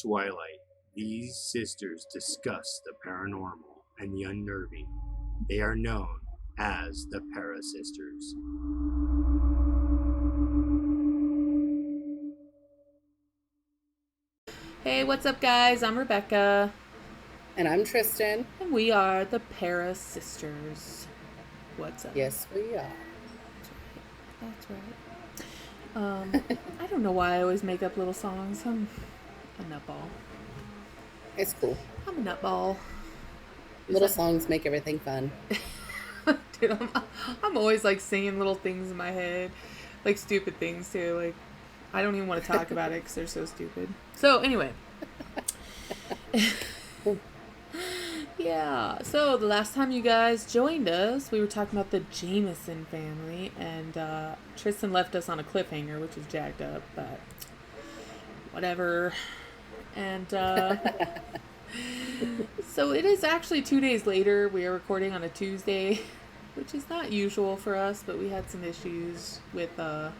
twilight, these sisters discuss the paranormal and the unnerving. They are known as the ParaSisters. Hey, what's up, guys? I'm Rebecca. And I'm Tristan. And we are the ParaSisters. What's up? Yes, we are. That's right. I don't know why I always make up little songs. I'm a nutball. It's cool. I'm a nutball. Little songs make everything fun. Dude, I'm always like singing little things in my head. Like stupid things too. Like, I don't even want to talk about it because they're so stupid. So, anyway. Yeah, so the last time you guys joined us, we were talking about the Jameson family, and Tristan left us on a cliffhanger, which was jacked up, but whatever. And so it is actually 2 days later. We are recording on a Tuesday, which is not usual for us, but we had some issues with, I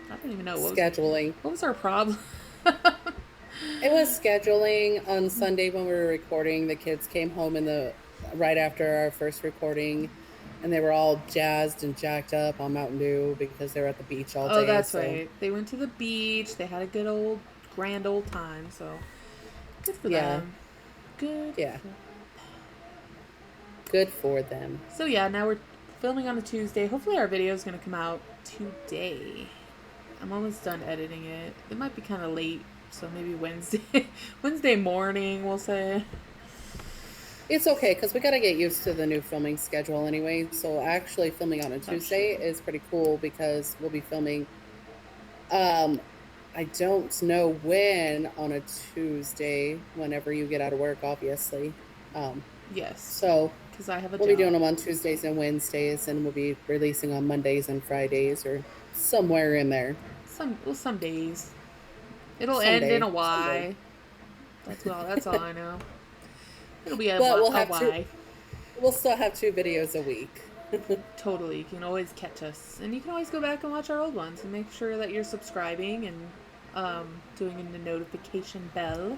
don't even know. Scheduling. What was our problem? It was scheduling. On Sunday when we were recording, the kids came home right after our first recording, and they were all jazzed and jacked up on Mountain Dew because they were at the beach all day. Oh, that's right. They went to the beach. They had a grand old time. So good for them. Good. Yeah. Good for them. So yeah, now we're filming on a Tuesday. Hopefully our video is going to come out today. I'm almost done editing it. It might be kind of late. So maybe Wednesday morning, we'll say. It's okay, because we got to get used to the new filming schedule anyway. So actually filming on a Tuesday is pretty cool because we'll be filming, I don't know when on a Tuesday, whenever you get out of work, obviously. Yes. So because I have a we'll job. be doing them on Tuesdays and Wednesdays, and we'll be releasing on Mondays and Fridays or somewhere in there. Some days. It'll end in a Y. Someday. That's all I know. It'll be a Y. We'll still have 2 videos a week. Totally. You can always catch us. And you can always go back and watch our old ones and make sure that you're subscribing and doing the notification bell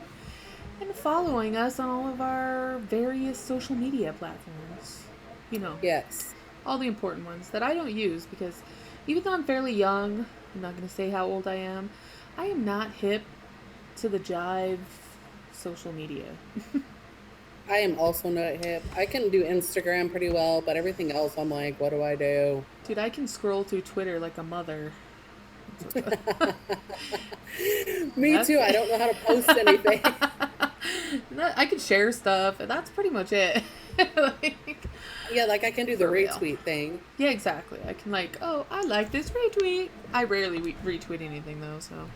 and following us on all of our various social media platforms. You know. Yes. All the important ones that I don't use because even though I'm fairly young, I'm not going to say how old I am not hip to the jive social media. I am also not hip. I can do Instagram pretty well, but everything else I'm like, what do I do? Dude, I can scroll through Twitter like a mother. Me too. I don't know how to post anything. I can share stuff, and that's pretty much it. Yeah, like I can do the retweet thing. Yeah, exactly. I can I like this retweet. I rarely retweet anything though, so.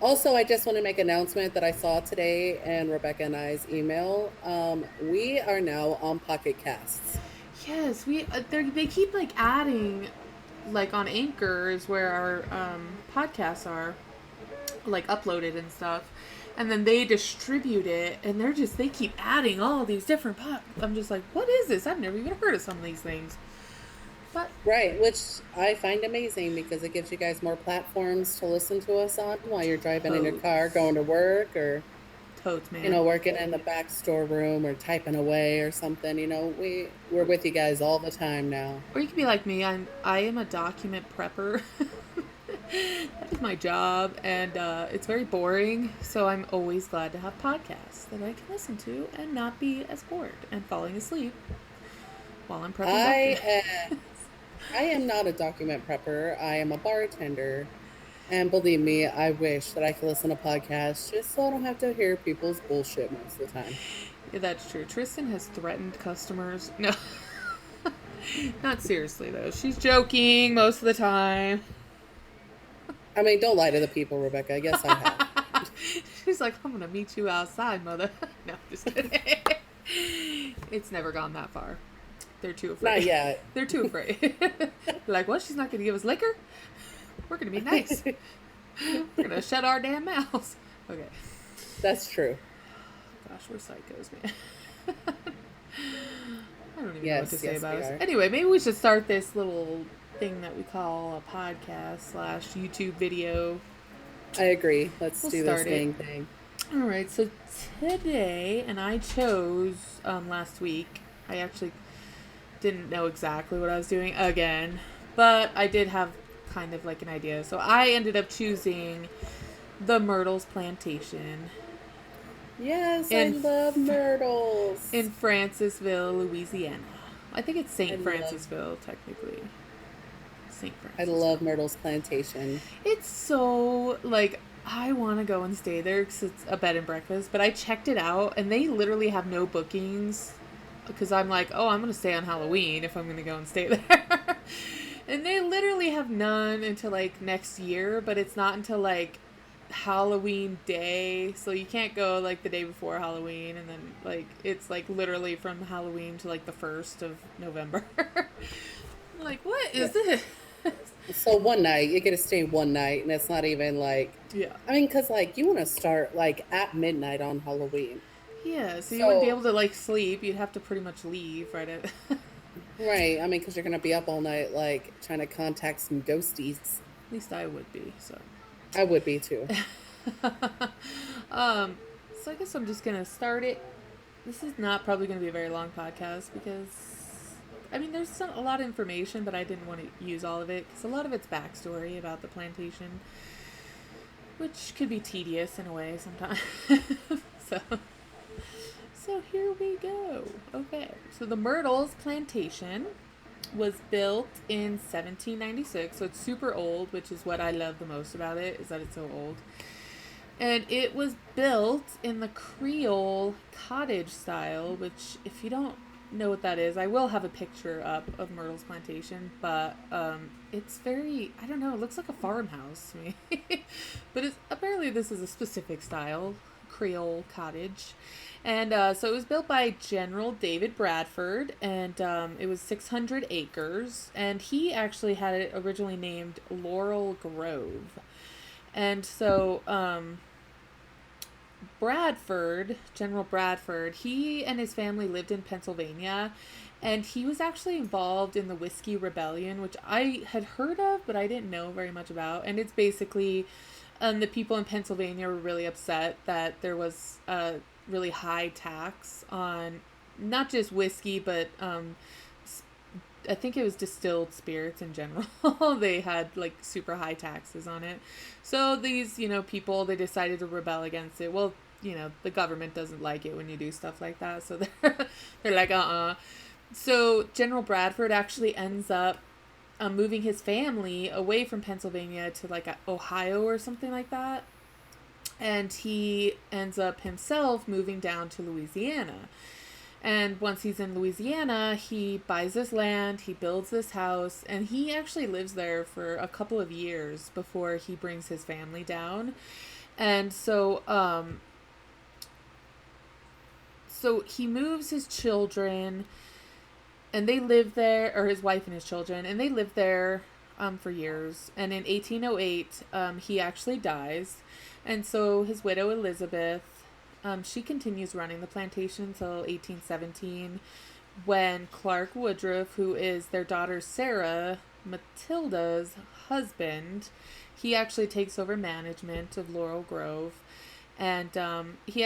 Also, I just want to make an announcement that I saw today in Rebecca and I's email. We are now on Pocket Casts. Yes, they keep adding, on Anchor is where our podcasts are, uploaded and stuff. And then they distribute it, and they keep adding all these different I'm just like, what is this? I've never even heard of some of these things. But right, which I find amazing because it gives you guys more platforms to listen to us on while you're driving in your car, going to work, or totes, man. Working in the back storeroom or typing away or something. We're with you guys all the time now. Or you can be like me. I am a document prepper. That is my job, and it's very boring, so I'm always glad to have podcasts that I can listen to and not be as bored and falling asleep while I'm prepping documents. I am not a document prepper. I am a bartender, and believe me, I wish that I could listen to podcasts just so I don't have to hear people's bullshit most of the time. Yeah, that's true. Tristan has threatened customers. No, not seriously, though. She's joking most of the time. I mean, don't lie to the people, Rebecca. I guess I have. She's like, I'm going to meet you outside, mother. No, just kidding. It's never gone that far. They're too afraid. Not yet. They're too afraid. They're like, what? She's not going to give us liquor? We're going to be nice. We're going to shut our damn mouths. Okay. That's true. Gosh, we're psychos, man. I don't even know what to say about us. Anyway, maybe we should start this little thing that we call a podcast / YouTube video. I agree. We'll do this thing. All right, so today, and I chose last week. I actually didn't know exactly what I was doing again, but I did have kind of like an idea. So I ended up choosing the Myrtles Plantation Yes, I in love in myrtles. Francisville, Louisiana. I think it's I St. love Francisville, technically. St. I Francisville. love Myrtles Plantation. It's so, like, I want to go and stay there because it's a bed and breakfast, but I checked it out and they literally have no bookings because I'm like, oh, I'm going to stay on Halloween if I'm going to go and stay there. And they literally have none until like next year, but it's not until like Halloween day. So you can't go like the day before Halloween and then like it's like literally from Halloween to like the 1st of November. Like, what Yeah. is this? So one night, you get to stay one night, and it's not even like, Yeah. I mean, because like you want to start like at midnight on Halloween. Yeah, so you wouldn't be So, able to like sleep. You'd have to pretty much leave right at. At right, I mean, because you're going to be up all night, like trying to contact some ghosties. least I would be. So. I would be too. um, so I guess I'm just gonna start it. This is not probably gonna be a very long podcast because, I mean, there's a lot of information, but I didn't want to use all of it because a lot of it's backstory about the plantation, which could be tedious in a way sometimes. so. So here we go. Okay, so the Myrtles Plantation was built in 1796, so it's super old, which is what I love the most about it, is that it's so old. And it was built in the Creole cottage style, which, if you don't know what that is, I will have a picture up of Myrtles Plantation, but it's very, I don't know, it looks like a farmhouse to me. But apparently this is a specific style, Creole cottage. And so it was built by General David Bradford, and it was 600 acres. And he actually had it originally named Laurel Grove. And so General Bradford, he and his family lived in Pennsylvania. And he was actually involved in the Whiskey Rebellion, which I had heard of, but I didn't know very much about. And it's basically the people in Pennsylvania were really upset that there was a really high tax on not just whiskey, but I think it was distilled spirits in general. They had like super high taxes on it. So these, people, they decided to rebel against it. Well, the government doesn't like it when you do stuff like that. So they're like, So General Bradford actually ends up moving his family away from Pennsylvania to like Ohio or something like that. And he ends up himself moving down to Louisiana. And once he's in Louisiana, he buys this land, he builds this house, and he actually lives there for a couple of years before he brings his family down. And so he moves his children, and they live there, or his wife and his children, and they live there for years. And in 1808, he actually dies. And so his widow, Elizabeth, she continues running the plantation until 1817, when Clark Woodruff, who is their daughter Sarah Matilda's husband, he actually takes over management of Laurel Grove. And he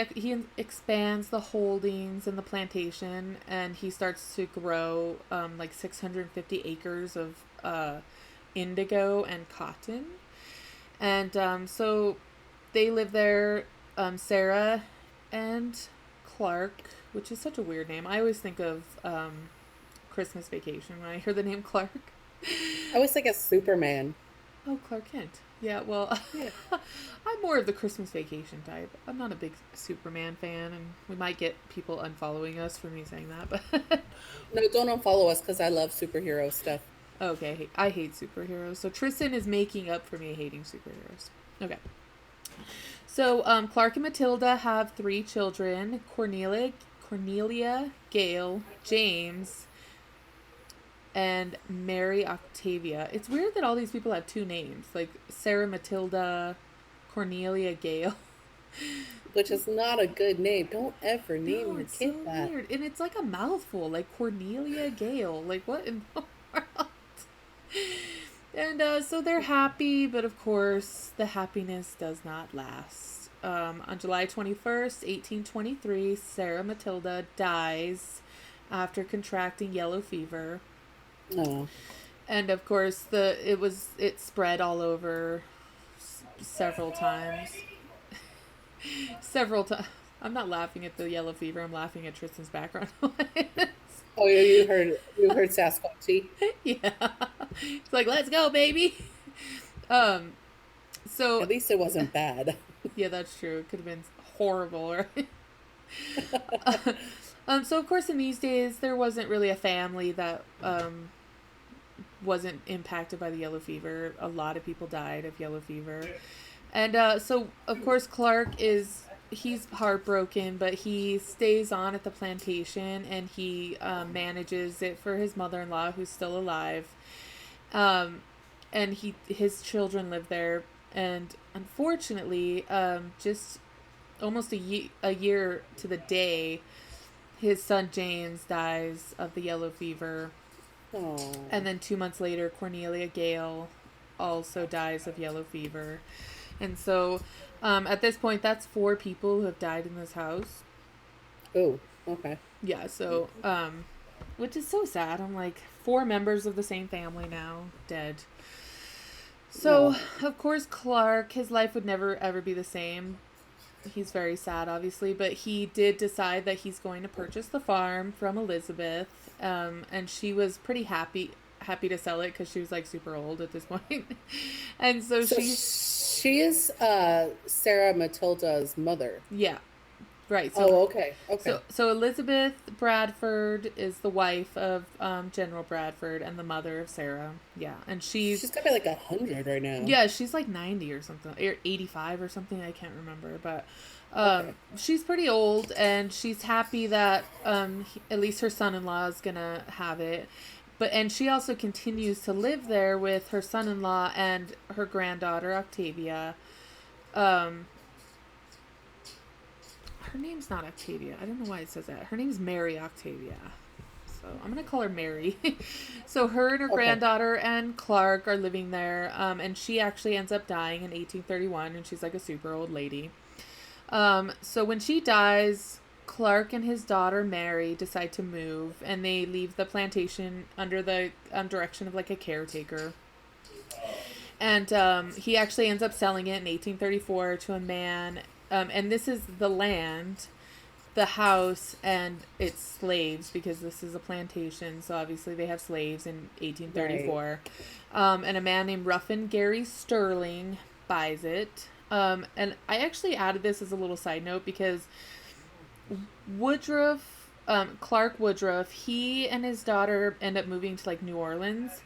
expands the holdings in the plantation, and he starts to grow like 650 acres of indigo and cotton. And so they live there, Sarah and Clark, which is such a weird name. I always think of Christmas Vacation when I hear the name Clark. I always think of Superman. Oh, Clark Kent. Yeah, well, Yeah. I'm more of the Christmas Vacation type. I'm not a big Superman fan, and we might get people unfollowing us for me saying that, but No, don't unfollow us because I love superhero stuff. okay, I hate superheroes. So Tristan is making up for me hating superheroes. Okay. So Clark and Matilda have 3 children: Cornelia, Gail, James, and Mary Octavia. It's weird that all these people have 2 names, like Sarah Matilda, Cornelia Gail. Which is not a good name. Don't ever name No, your it's kid so that. weird, and it's like a mouthful, like Cornelia Gail. Like what in the world? And so they're happy, but of course the happiness does not last. on July 21st, 1823, Sarah Matilda dies after contracting yellow fever. Oh. And of course, it spread all over several times. Several times. I'm not laughing at the yellow fever. I'm laughing at Tristan's background noise. Oh, yeah, you heard Sasquatchy? Yeah. It's like, let's go, baby. Um, so At least it wasn't bad. yeah, that's true. It could have been horrible, right? So of course in these days there wasn't really a family that wasn't impacted by the yellow fever. A lot of people died of yellow fever. And so of course he's heartbroken, but he stays on at the plantation and he manages it for his mother-in-law who's still alive. And his children live there, and unfortunately, just almost a year to the day, his son James dies of the yellow fever. Oh. And then 2 months later, Cornelia Gale also dies of yellow fever. And so at this point, that's 4 people who have died in this house. Oh, okay. Yeah, so, which is so sad. I'm like, 4 members of the same family now dead. So, of course, Clark, his life would never ever be the same. He's very sad, obviously, but he did decide that he's going to purchase the farm from Elizabeth, and she was pretty happy to sell it because she was like super old at this point. And so she is Sarah Matilda's mother. Yeah. Right. So, okay. So Elizabeth Bradford is the wife of General Bradford and the mother of Sarah. Yeah, and she's got to be like 100 right now. Yeah, she's like 90 or something, or 85 or something. I can't remember, but she's pretty old, and she's happy that at least her son-in-law is gonna have it. And she also continues to live there with her son-in-law and her granddaughter Octavia. Her name's not Octavia. I don't know why it says that. Her name's Mary Octavia. So I'm going to call her Mary. So her and her granddaughter and Clark are living there. And she actually ends up dying in 1831. And she's like a super old lady. So when she dies, Clark and his daughter Mary decide to move. And they leave the plantation under the direction of like a caretaker. And he actually ends up selling it in 1834 to a man. And this is the land, the house, and its slaves, because this is a plantation, so obviously they have slaves in 1834. Right. And a man named Ruffin Gary Sterling buys it. And I actually added this as a little side note because Woodruff, Clark Woodruff, he and his daughter end up moving to like New Orleans.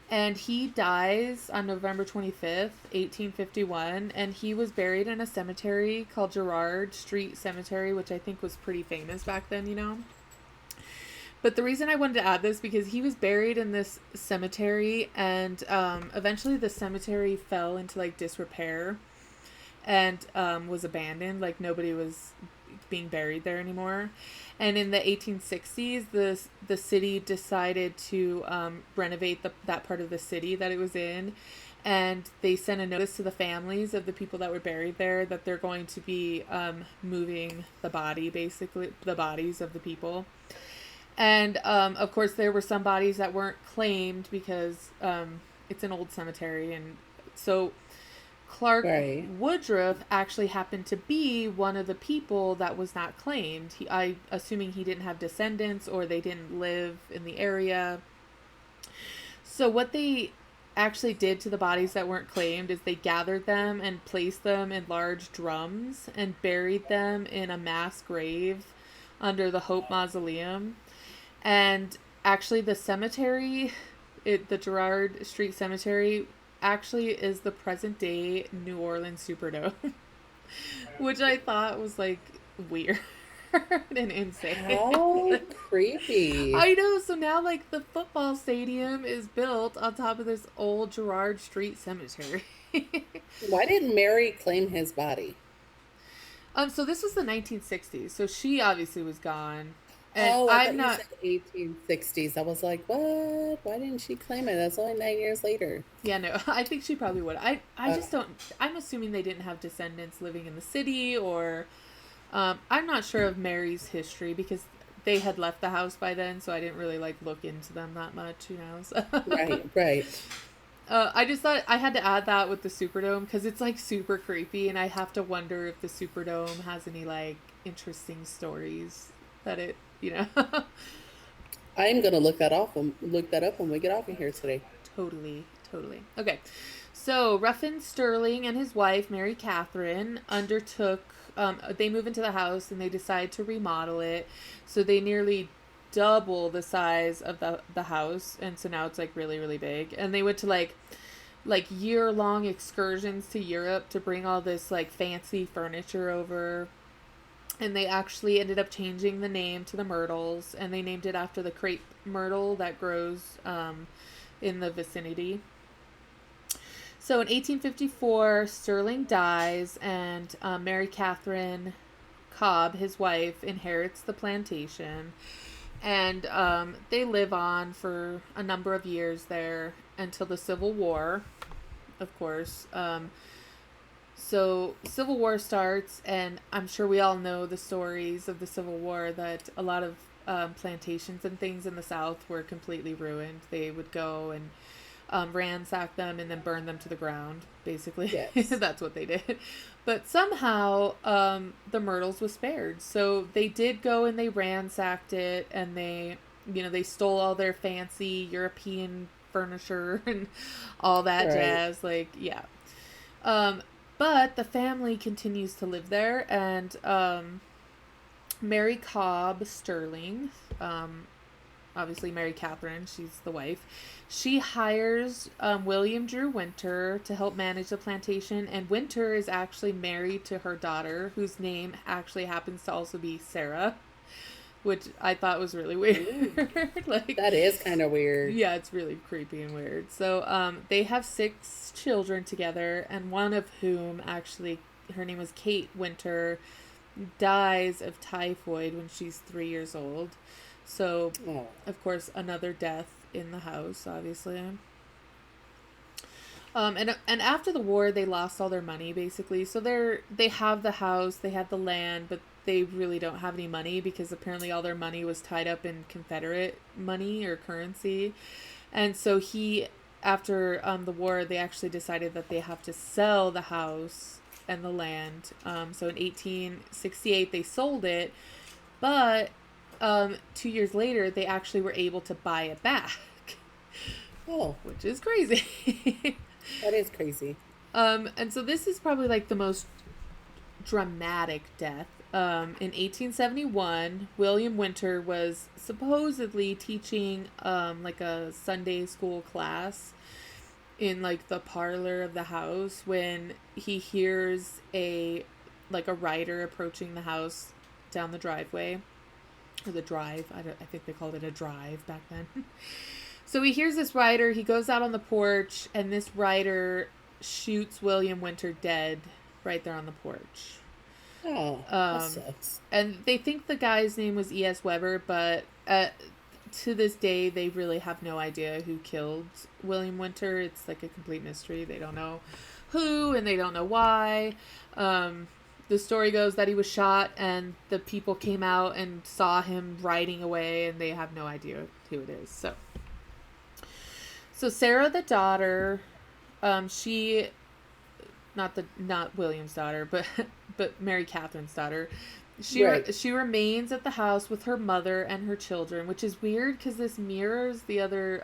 And he dies on November 25th, 1851, and he was buried in a cemetery called Girard Street Cemetery, which I think was pretty famous back then, you know. But the reason I wanted to add this, because he was buried in this cemetery, and eventually the cemetery fell into, like, disrepair and was abandoned. Like, nobody was being buried there anymore. And in the 1860s, the city decided to renovate that part of the city that it was in. And they sent a notice to the families of the people that were buried there that they're going to be moving the bodies of the people. And, of course, there were some bodies that weren't claimed because it's an old cemetery. And so Clark Woodruff actually happened to be one of the people that was not claimed. Assuming he didn't have descendants or they didn't live in the area. So what they actually did to the bodies that weren't claimed is they gathered them and placed them in large drums and buried them in a mass grave under the Hope Mausoleum. And actually the cemetery, the Girard Street Cemetery, actually is the present day New Orleans Superdome, which I thought was like weird and insane. How creepy. I know. So now like the football stadium is built on top of this old Girard Street Cemetery. Why didn't Mary claim his body? So this was the 1960s, so she obviously was gone. And Oh, I I'm thought you not. said 1860s. I was like, what? Why didn't she claim it? That's only 9 years later. Yeah, no, I think she probably would. I Uh, just don't. I'm assuming they didn't have descendants living in the city, or I'm not sure of Mary's history because they had left the house by then, so I didn't really like look into them that much, you know. So. right, right. I just thought I had to add that with the Superdome because it's like super creepy, and I have to wonder if the Superdome has any like interesting stories that it, you know. I'm gonna look that up when we get off of here today. Totally, totally. Okay, so Ruffin Sterling and his wife Mary Catherine undertook. They move into the house and they decide to remodel it, so they nearly double the size of the house, and so now it's like really really big. And they went to like year long excursions to Europe to bring all this like fancy furniture over. And they actually ended up changing the name to the Myrtles, and they named it after the crepe myrtle that grows in the vicinity. So in 1854, Sterling dies, and Mary Catherine Cobb, his wife, inherits the plantation. And they live on for a number of years there until the Civil War, of course. So Civil War starts, and I'm sure we all know the stories of the Civil War, that a lot of plantations and things in the South were completely ruined. They would go and ransack them and then burn them to the ground, basically. Yes. That's what they did. But somehow the Myrtles was spared. So they did go and they ransacked it, and they stole all their fancy European furniture and all that Right. jazz. Like, yeah. But the family continues to live there, and Mary Cobb Sterling, obviously Mary Catherine, she's the wife, she hires William Drew Winter to help manage the plantation, and Winter is actually married to her daughter, whose name actually happens to also be Sarah, which I thought was really weird. Like, That is kind of weird. yeah, it's really creepy and weird. So, they have 6 children together, and one of whom actually, her name was Kate Winter, dies of typhoid when she's 3 years old. So, Oh, of course, another death in the house, obviously. And after the war, they lost all their money basically. So they have the house, they have the land, but they really don't have any money because apparently all their money was tied up in Confederate money or currency. And so after the war, they actually decided that they have to sell the house and the land. So in 1868, they sold it, but 2 years later, they actually were able to buy it back, oh, which is crazy. that is crazy. And so this is probably like the most dramatic death. In 1871, William Winter was supposedly teaching like a Sunday school class in like the parlor of the house when he hears a rider approaching the house down the driveway, or the drive. I think they called it a drive back then. So he hears this rider, he goes out on the porch, and this rider shoots William Winter dead right there on the porch. Oh, that sucks. And they think the guy's name was E.S. Weber, but to this day, they really have no idea who killed William Winter. It's like a complete mystery. They don't know who, and they don't know why. The story goes that he was shot, and the people came out and saw him riding away, and they have no idea who it is. So Sarah, the daughter, she, not William's daughter, but Mary Catherine's daughter. She remains at the house with her mother and her children, which is weird because this mirrors the other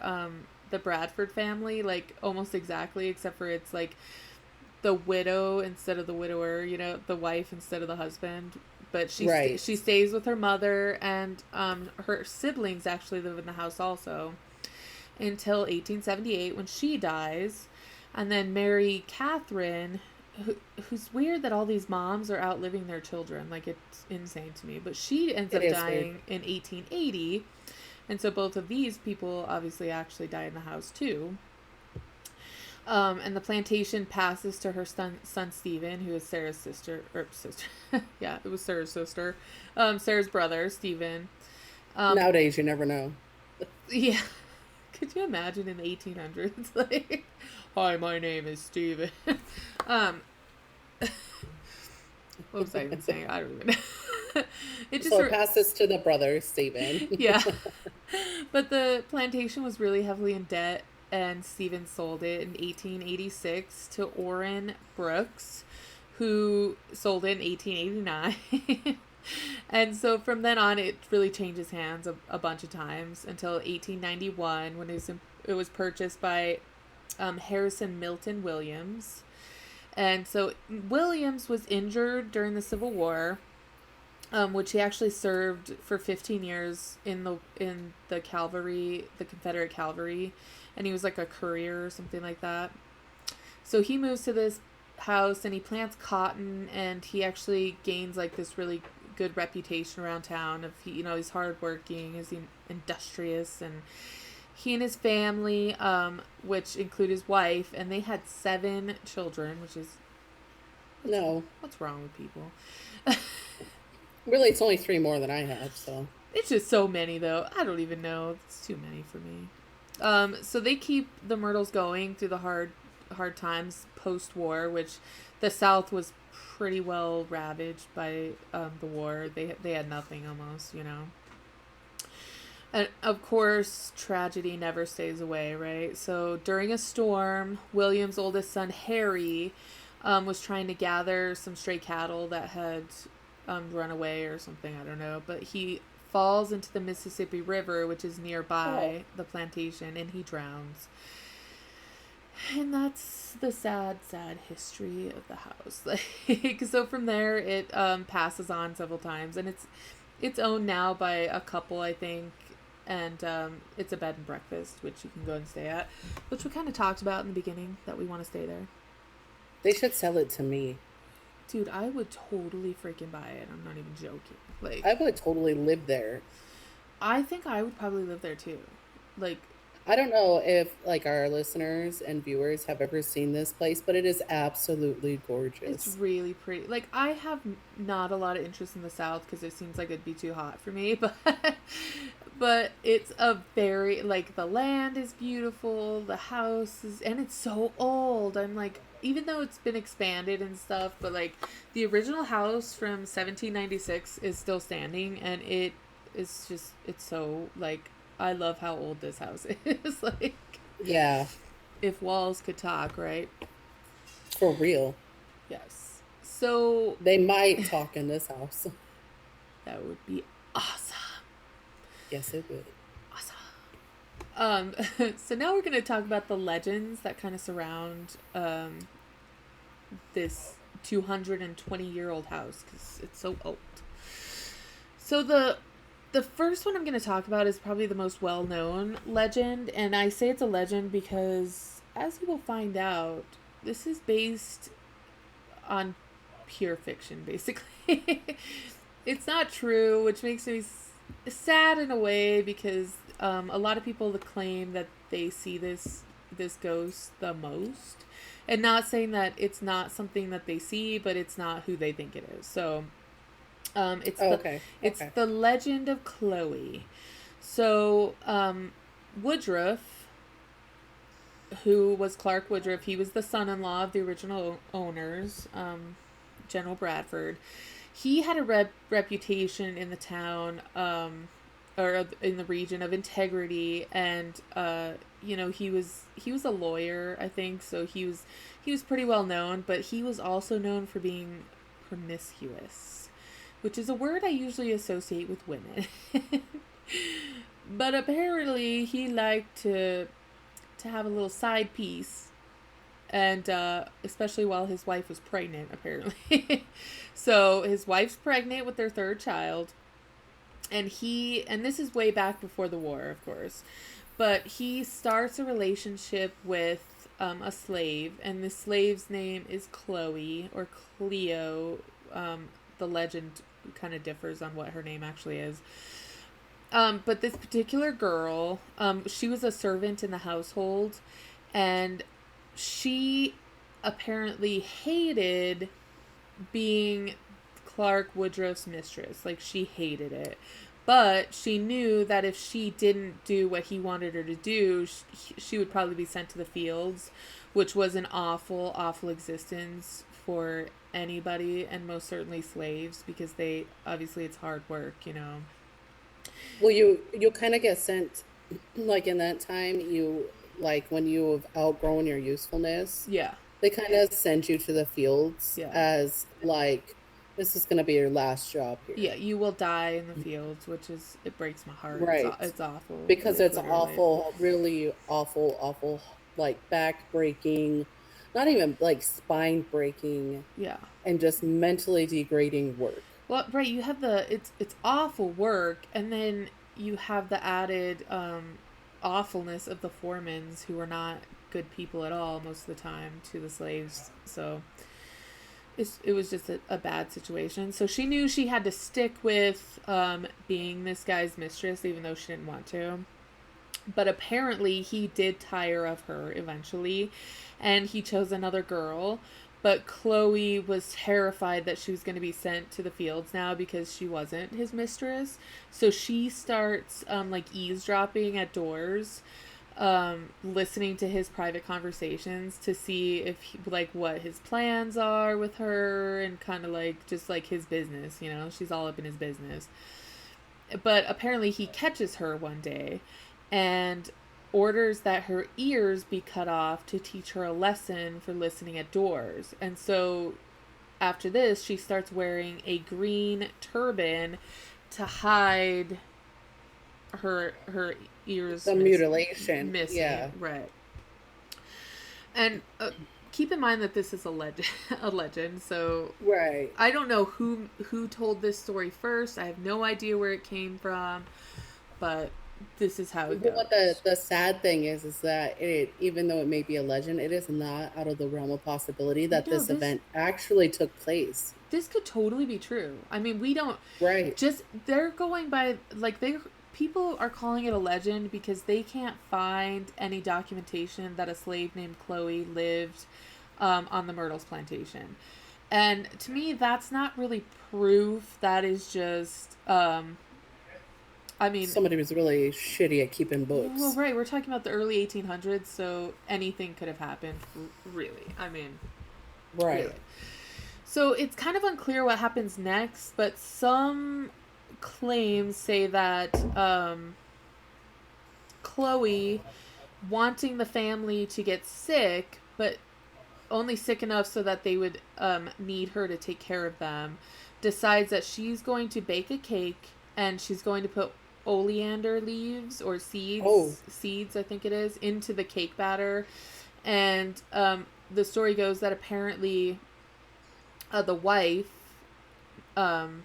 the Bradford family like almost exactly, except for it's like the widow instead of the widower, the wife instead of the husband. But she stays with her mother, and her siblings actually live in the house also until 1878 when she dies. And then Mary Catherine, who's weird that all these moms are outliving their children. Like, it's insane to me. But she ends up dying in 1880. And so both of these people obviously actually die in the house too. And the plantation passes to her son Stephen, who is Sarah's sister. Yeah, it was Sarah's sister. Sarah's brother, Stephen. Nowadays, you never know. Yeah. Could you imagine in the 1800s? Like, hi, my name is Steven. um, what was I even saying? I don't even know. It just, So pass this to the brother, Stephen. yeah. But the plantation was really heavily in debt, and Stephen sold it in 1886 to Orrin Brooks, who sold it in 1889. And so from then on, it really changes hands a bunch of times until 1891 when it was purchased by Harrison Milton Williams. And so Williams was injured during the Civil War, which he actually served for 15 years in the cavalry, the Confederate cavalry, and he was like a courier or something like that. So he moves to this house and he plants cotton, and he actually gains like this really good reputation around town of he's hardworking, he's industrious, and he and his family, which include his wife, and they had 7 children, which is No. what's wrong with people. Really, it's only 3 more than I have, so. It's just so many, though. I don't even know. It's too many for me. So they keep the Myrtles going through the hard times post-war, which the South was pretty well ravaged by the war. They had nothing almost, And of course, tragedy never stays away, right? So during a storm, William's oldest son, Harry, was trying to gather some stray cattle that had run away or something, I don't know. But he falls into the Mississippi River, which is nearby the plantation, and he drowns. And that's the sad, sad history of the house. Like, so from there, it passes on several times, and it's owned now by a couple, I think, and it's a bed and breakfast, which you can go and stay at, which we kind of talked about in the beginning, that we want to stay there. They should sell it to me. Dude, I would totally freaking buy it. I'm not even joking. Like, I would totally live there. I think I would probably live there too. Like, I don't know if like our listeners and viewers have ever seen this place, but it is absolutely gorgeous. it's really pretty. Like, I have not a lot of interest in the South because it seems like it'd be too hot for me, but it's a very, like, the land is beautiful, the house is, and it's so old. I'm like, even though it's been expanded and stuff, but like the original house from 1796 is still standing, and it's so, like, I love how old this house is. Like, Yeah, if walls could talk, right? for real. Yes. So They might talk in this house. that would be awesome. Yes, it would. Awesome. So now we're going to talk about the legends that kind of surround this 220-year-old house, because it's so old. So the first one I'm going to talk about is probably the most well-known legend, and I say it's a legend because, as you will find out, this is based on pure fiction, basically. It's not true, which makes me sad in a way, because a lot of people claim that they see this ghost the most, and not saying that it's not something that they see, but it's not who they think it is. So it's the legend of Chloe. So Woodruff, who was Clark Woodruff, he was the son-in-law of the original owners, General Bradford. He had a reputation in the town, or in the region, of integrity, and he was a lawyer, I think, so he was pretty well known, but he was also known for being promiscuous, which is a word I usually associate with women. But apparently he liked to have a little side piece, and especially while his wife was pregnant, apparently. So his wife's pregnant with their 3rd child, and this is way back before the war, of course, but he starts a relationship with a slave, and the slave's name is Chloe, or Cleo. The legend kind of differs on what her name actually is. But this particular girl, she was a servant in the household, and she apparently hated being Clark Woodruff's mistress. Like, she hated it. But she knew that if she didn't do what he wanted her to do, she would probably be sent to the fields, which was an awful, awful existence for anybody, and most certainly slaves, because they obviously it's hard work, you know. Well, you kind of get sent, like in that time, you like when you have outgrown your usefulness, Yeah, they kind of send you to the fields yeah, as like this is going to be your last job yeah. here. You will die in the fields, which is it breaks my heart. Right. It's awful, Because like it's literally. awful, really awful, awful, like back breaking, not even like spine breaking, Yeah. and just mentally degrading work. Well, right, you have it's awful work, and then you have the added awfulness of the foremans who are not good people at all most of the time to the slaves. So it was just a bad situation. So she knew she had to stick with being this guy's mistress, even though she didn't want to. But apparently he did tire of her eventually, and he chose another girl. But Chloe was terrified that she was going to be sent to the fields now because she wasn't his mistress. So she starts like eavesdropping at doors, listening to his private conversations to see if he, like what his plans are with her, and kind of like just like his business, you know. She's all up in his business. But apparently he catches her one day and orders that her ears be cut off to teach her a lesson for listening at doors. And so after this, she starts wearing a green turban to hide her ears The mutilation. missing. Yeah. Right. And keep in mind that this is a legend. A legend. So Right. I don't know who told this story first. I have no idea where it came from, but this is how it But what goes. the sad thing is that it, even though it may be a legend, it is not out of the realm of possibility that No, this event actually took place. this could totally be true. I mean, we don't Right. just they're going by like they people are calling it a legend because they can't find any documentation that a slave named Chloe lived on the Myrtles Plantation. And to me, that's not really proof. That is just I mean, Somebody was really shitty at keeping well, books. right, we're talking about the early 1800s, so anything could have happened, really. I mean, really. Right. So it's kind of unclear what happens next, but some claims say that Chloe, wanting the family to get sick, but only sick enough so that they would need her to take care of them, decides that she's going to bake a cake and she's going to put oleander leaves or Oh, seeds I think it is, into the cake batter. And the story goes that apparently the wife, um,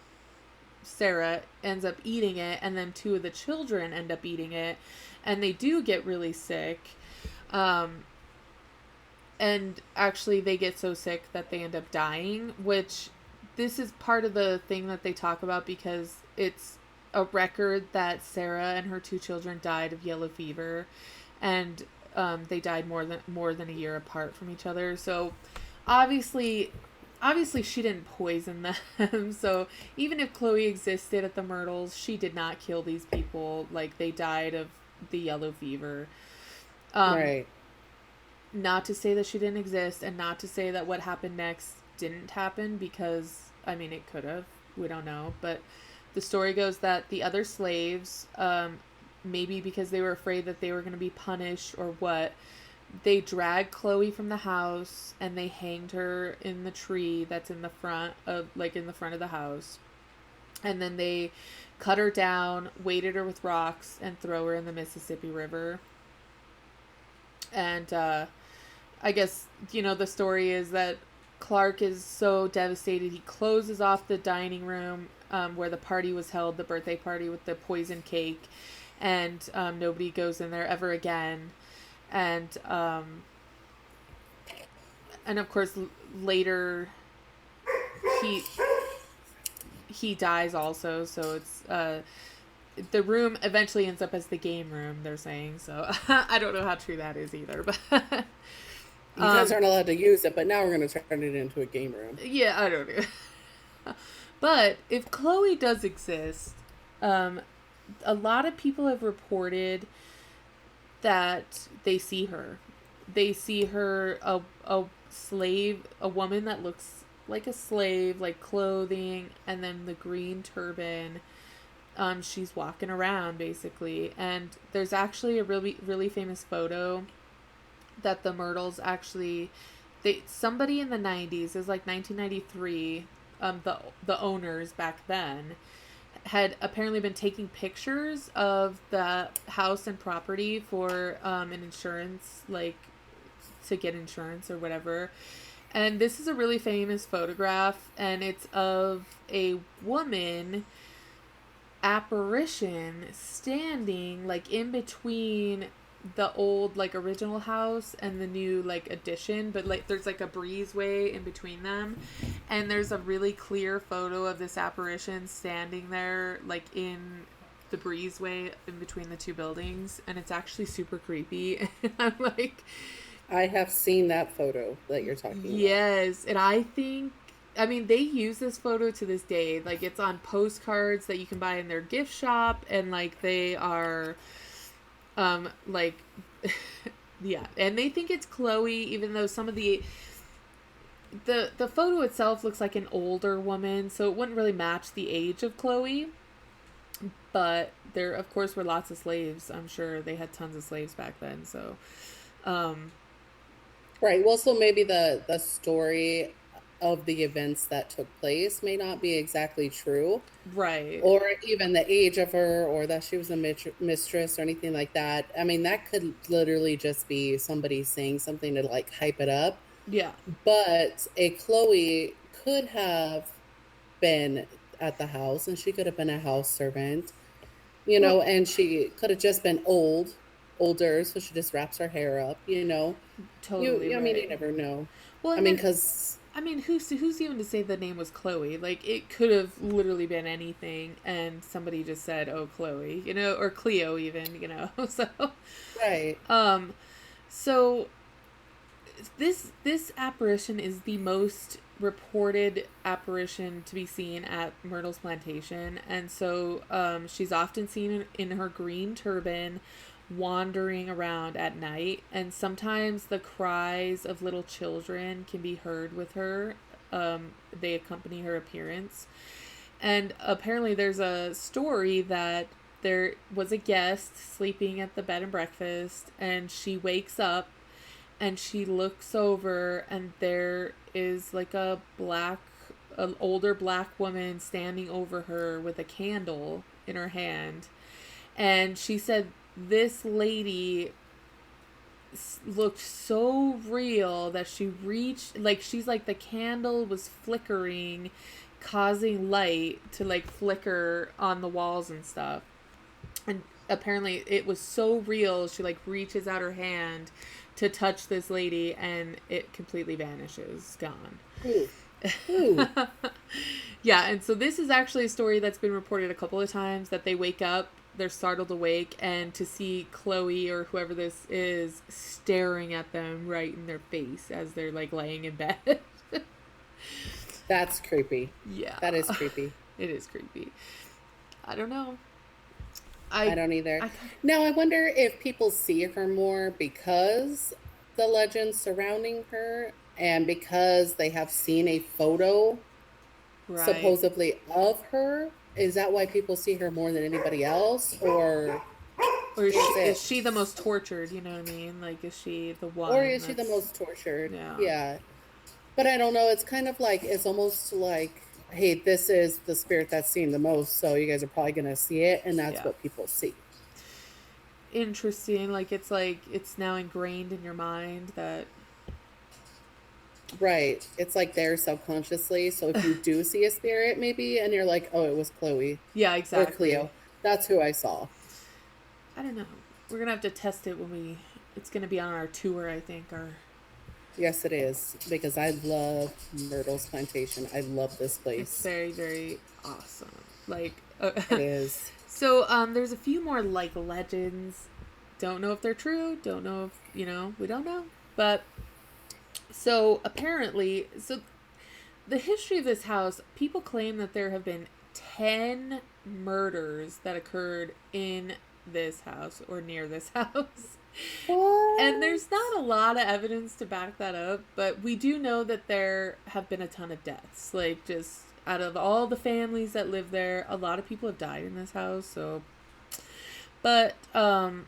Sarah, ends up eating it, and then two of the children end up eating it, and they do get really sick. Um, and actually, they get so sick that they end up dying, which this is part of the thing that they talk about because it's a record that Sarah and her two children died of yellow fever, and they died more than a year apart from each other. So obviously she didn't poison them. So even if Chloe existed at the Myrtles, she did not kill these people. Like, they died of the yellow fever. Um, right. Not to say that she didn't exist, and not to say that what happened next didn't happen, because I mean, it could have. We don't know. But the story goes that the other slaves, maybe because they were afraid that they were going to be punished or what, they dragged Chloe from the house and they hanged her in the tree that's in the front of the house. And then they cut her down, weighted her with rocks, and throw her in the Mississippi River. And I guess, the story is that Clark is so devastated, he closes off the dining room where the party was held, the birthday party with the poison cake, and nobody goes in there ever again. And of course later he dies also, so it's the room eventually ends up as the game room, they're saying. So I don't know how true that is either, but You guys aren't allowed to use it, but now we're going to turn it into a game room. yeah, I don't know. But if Chloe does exist, Um, a lot of people have reported that they see her. They see her, a slave, a woman that looks like a slave, like clothing, and then the green turban. She's walking around basically, and there's actually a really famous photo that the Myrtles actually, they somebody in the 90s, it was like 1993, the owners back then had apparently been taking pictures of the house and property for an insurance, like to get insurance or whatever. And this is a really famous photograph, and it's of a woman apparition standing like in between the old like original house and the new like addition, but like there's like a breezeway in between them, and there's a really clear photo of this apparition standing there like in the breezeway in between the two buildings, and it's actually super creepy. And I'm like, I have seen that photo that you're talking about. yes, and I mean, they use this photo to this day. Like, it's on postcards that you can buy in their gift shop, and like they are, like, yeah, and they think it's Chloe, even though some of the photo itself looks like an older woman, so it wouldn't really match the age of Chloe. But there, of course, were lots of slaves. I'm sure they had tons of slaves back then. So, Right. Well, so maybe the story of the events that took place may not be exactly true, right. or even the age of her, or that she was a mistress or anything like that. I mean, that could literally just be somebody saying something to like hype it up. Yeah. But a Chloe could have been at the house, and she could have been a house servant, you know, and she could have just been older, so she just wraps her hair up, you know. Totally. I mean, right. you never know. Well, I mean, because I mean, who's even to say the name was Chloe? Like, it could have literally been anything, and somebody just said, "Oh, Chloe," you know, or Cleo, even, you know. So, right. So this apparition is the most reported apparition to be seen at Myrtles Plantation, and so she's often seen in her green turban, wandering around at night, and sometimes the cries of little children can be heard with her. They accompany her appearance. And apparently there's a story that there was a guest sleeping at the bed and breakfast, and she wakes up and she looks over, and there is like an older black woman standing over her with a candle in her hand. And she said this lady looked so real that she reached, like, she's like, the candle was flickering, causing light to like flicker on the walls and stuff. And apparently it was so real, she like reaches out her hand to touch this lady, and it completely vanishes, gone. Ooh. Ooh. Yeah, and so this is actually a story that's been reported a couple of times, that they wake up, they're startled awake, and to see Chloe or whoever this is staring at them right in their face as they're like laying in bed. That's creepy. Yeah. That is creepy. It is creepy. I don't know. I don't either. Now, I wonder if people see her more because the legends surrounding her, and because they have seen a photo right. supposedly of her. Is that why people see her more than anybody else? Or is she the most tortured? You know what I mean? Like, is she the one? Or is she the most tortured? Yeah. Yeah. But I don't know. It's kind of like, it's almost like, hey, this is the spirit that's seen the most, so you guys are probably going to see it, and that's what people see. Interesting. Like, it's now ingrained in your mind that... Right. It's like there subconsciously, so if you do see a spirit, maybe, and you're like, oh, it was Chloe. Yeah, exactly. Or Cleo. That's who I saw. I don't know. We're going to have to test it when it's going to be on our tour, I think, or... Yes, it is, because I love Myrtles Plantation. I love this place. It's very, very awesome. Like, it is. So, there's a few more, like, legends. Don't know if they're true. Don't know if, we don't know. But, so, apparently, the history of this house, people claim that there have been 10 murders that occurred in this house or near this house. What? And there's not a lot of evidence to back that up, but we do know that there have been a ton of deaths. Like, just out of all the families that live there, a lot of people have died in this house, so. But, one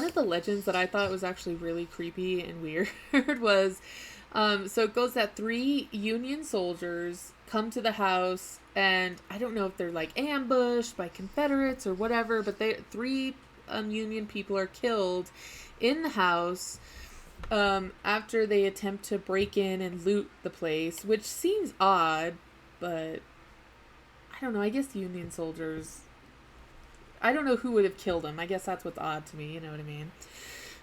of the legends that I thought was actually really creepy and weird was, so it goes that 3 Union soldiers come to the house, and I don't know if they're like ambushed by Confederates or whatever, but 3 Union people are killed in the house after they attempt to break in and loot the place, which seems odd, but I don't know. I guess Union soldiers, I don't know who would have killed them. I guess that's what's odd to me, you know what I mean?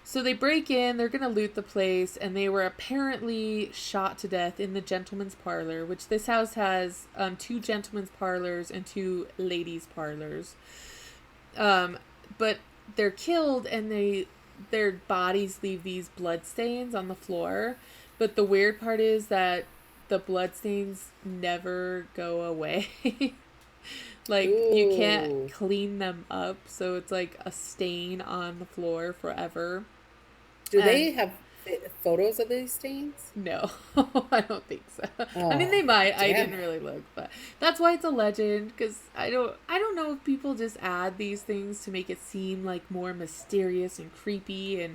So they break in, they're going to loot the place, and they were apparently shot to death in the gentleman's parlor, which this house has 2 gentlemen's parlors and 2 ladies' parlors. But they're killed, and their bodies leave these blood stains on the floor. But the weird part is that the blood stains never go away. Like, you can't clean them up, so it's like a stain on the floor forever. Do they have photos of these stains? No, I don't think so. Oh, I mean, they might. I damn. didn't really look, but that's why it's a legend, because I don't know if people just add these things to make it seem like more mysterious and creepy,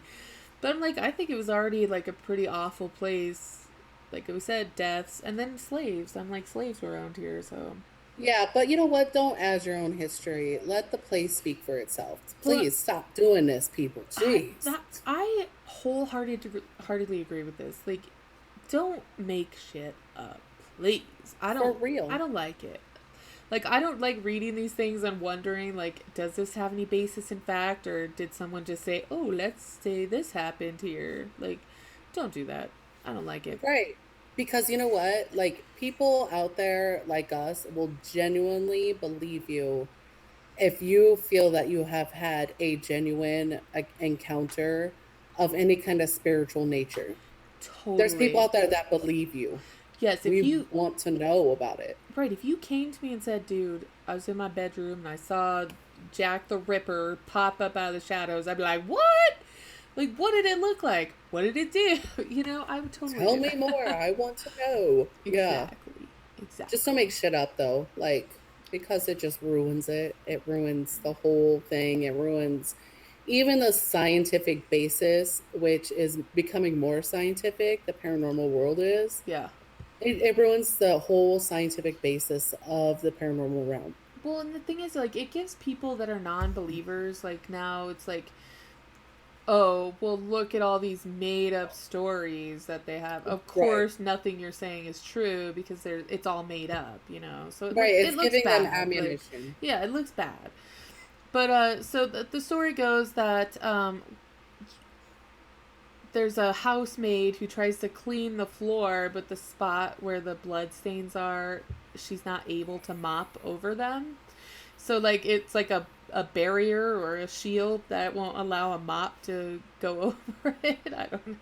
but I'm like, I think it was already like a pretty awful place. Like we said, deaths, and then slaves. I'm like, slaves were around here, so. Yeah, but you know what? Don't add your own history. Let the place speak for itself. Please stop doing this, people. Jeez. I wholeheartedly agree with this. Like, don't make shit up, please. For real. I don't like it. Like, I don't like reading these things and wondering, like, does this have any basis in fact, or did someone just say, oh, let's say this happened here? Like, don't do that. I don't like it. Right. Because you know what? Like, people out there like us will genuinely believe you if you feel that you have had a genuine encounter of any kind of spiritual nature. Totally. There's people out there that believe you. Yes, if we you want to know about it. Right, if you came to me and said, dude, I was in my bedroom and I saw Jack the Ripper pop up out of the shadows, I'd be like, what? Like, what did it look like? What did it do? You know, I would totally tell me more. I want to know. Exactly. Yeah. Exactly. Just don't make shit up, though. Like, because it just ruins it. It ruins the whole thing. It ruins even the scientific basis, which is becoming more scientific. The paranormal world is. Yeah. It ruins the whole scientific basis of the paranormal realm. Well, and the thing is, like, it gives people that are non-believers, like, now it's like, oh, well, look at all these made-up stories that they have. Of course, nothing you're saying is true because it's all made up, you know. So it's looks giving bad. them ammunition. Like, yeah, it looks bad. But so the story goes that there's a housemaid who tries to clean the floor, but the spot where the blood stains are, she's not able to mop over them. So, like, it's like a barrier or a shield that won't allow a mop to go over it. I don't